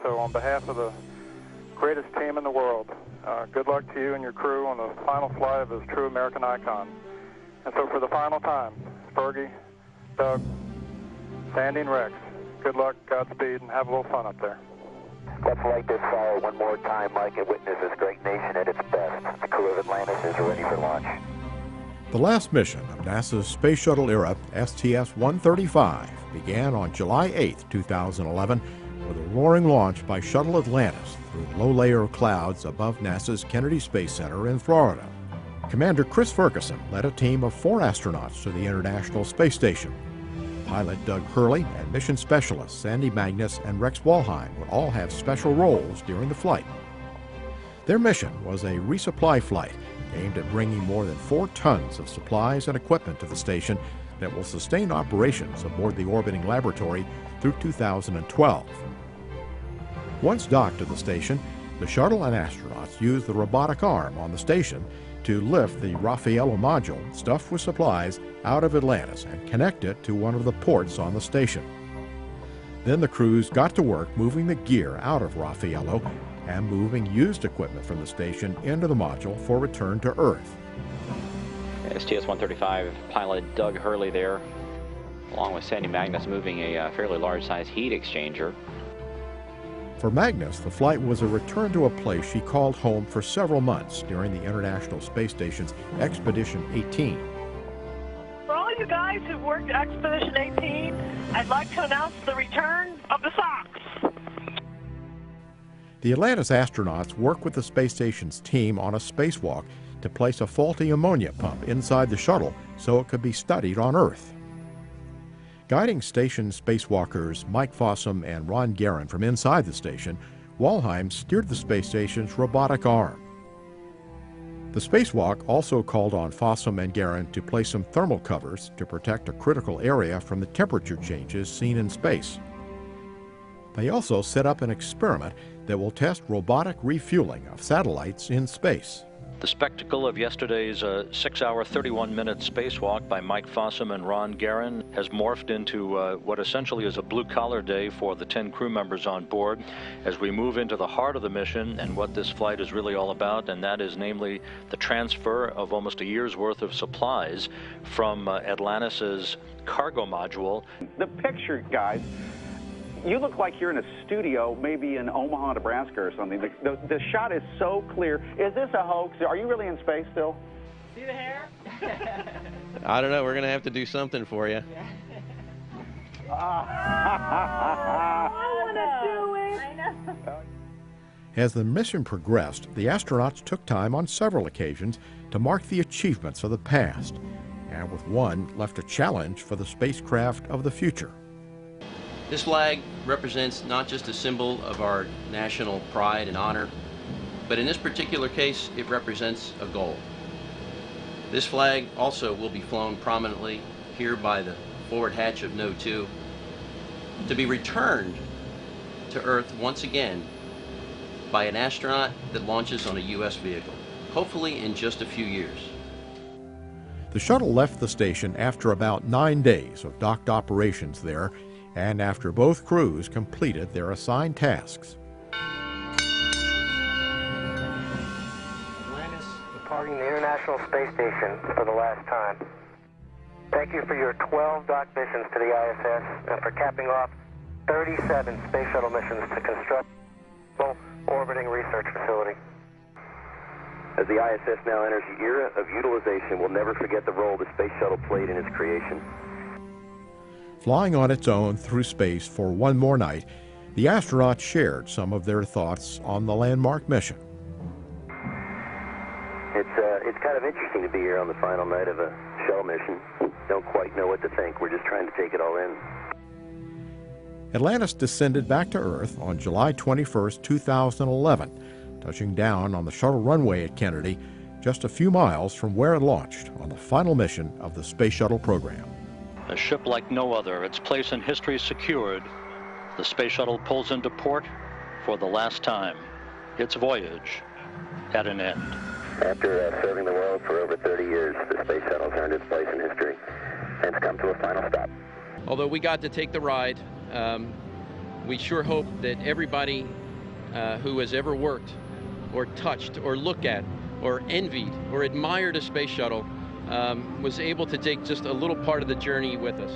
So on behalf of the greatest team in the world, good luck to you and your crew on the final flight of this true American icon. And so for the final time, Fergie, Doug, Sandy, and Rex, good luck, Godspeed, and have a little fun up there. Let's light this fire one more time, Mike, and witness this great nation at its best. The crew of Atlantis is ready for launch. The last mission of NASA's Space Shuttle era, STS-135, began on July 8, 2011, with a roaring launch by Shuttle Atlantis through the low layer of clouds above NASA's Kennedy Space Center in Florida. Commander Chris Ferguson led a team of 4 astronauts to the International Space Station. Pilot Doug Hurley and mission specialists Sandy Magnus and Rex Walheim would all have special roles during the flight. Their mission was a resupply flight aimed at bringing more than 4 tons of supplies and equipment to the station that will sustain operations aboard the orbiting laboratory through 2012. Once docked at the station, the shuttle and astronauts used the robotic arm on the station to lift the Raffaello module stuffed with supplies out of Atlantis and connect it to one of the ports on the station. Then the crews got to work moving the gear out of Raffaello and moving used equipment from the station into the module for return to Earth. STS-135 pilot Doug Hurley there, along with Sandy Magnus, moving a fairly large-sized heat exchanger. For Magnus, the flight was a return to a place she called home for several months during the International Space Station's Expedition 18. For all you guys who've worked Expedition 18, I'd like to announce the return of the socks. The Atlantis astronauts worked with the space station's team on a spacewalk to place a faulty ammonia pump inside the shuttle so it could be studied on Earth. Guiding station spacewalkers Mike Fossum and Ron Guerin from inside the station, Walheim steered the space station's robotic arm. The spacewalk also called on Fossum and Guerin to place some thermal covers to protect a critical area from the temperature changes seen in space. They also set up an experiment that will test robotic refueling of satellites in space. The spectacle of yesterday's 6-hour, 31-minute spacewalk by Mike Fossum and Ron Guerin has morphed into what essentially is a blue-collar day for the 10 crew members on board as we move into the heart of the mission and what this flight is really all about, and that is namely the transfer of almost a year's worth of supplies from Atlantis's cargo module. The picture, guys, you look like you're in a studio, maybe in Omaha, Nebraska or something. The shot is so clear. Is this a hoax? Are you really in space still? See the hair? I don't know. We're going to have to do something for you. I want to do it. I know. As the mission progressed, the astronauts took time on several occasions to mark the achievements of the past, and with one left a challenge for the spacecraft of the future. This flag represents not just a symbol of our national pride and honor, but in this particular case, it represents a goal. This flag also will be flown prominently here by the forward hatch of No. 2 to be returned to Earth once again by an astronaut that launches on a U.S. vehicle, hopefully in just a few years. The shuttle left the station after about 9 days of docked operations there, and after both crews completed their assigned tasks. Atlantis departing the International Space Station for the last time. Thank you for your 12 dock missions to the ISS and for capping off 37 space shuttle missions to construct the orbiting research facility. As the ISS now enters the era of utilization, we'll never forget the role the space shuttle played in its creation. Flying on its own through space for one more night, the astronauts shared some of their thoughts on the landmark mission. It's kind of interesting to be here on the final night of a shuttle mission. Don't quite know what to think. We're just trying to take it all in. Atlantis descended back to Earth on July 21, 2011, touching down on the shuttle runway at Kennedy, just a few miles from where it launched on the final mission of the Space Shuttle program. A ship like no other, its place in history secured, the Space Shuttle pulls into port for the last time. Its voyage at an end. After serving the world for over 30 years, the Space Shuttle's earned its place in history and it's come to a final stop. Although we got to take the ride, We sure hope that everybody who has ever worked or touched or looked at or envied or admired a space shuttle was able to take just a little part of the journey with us.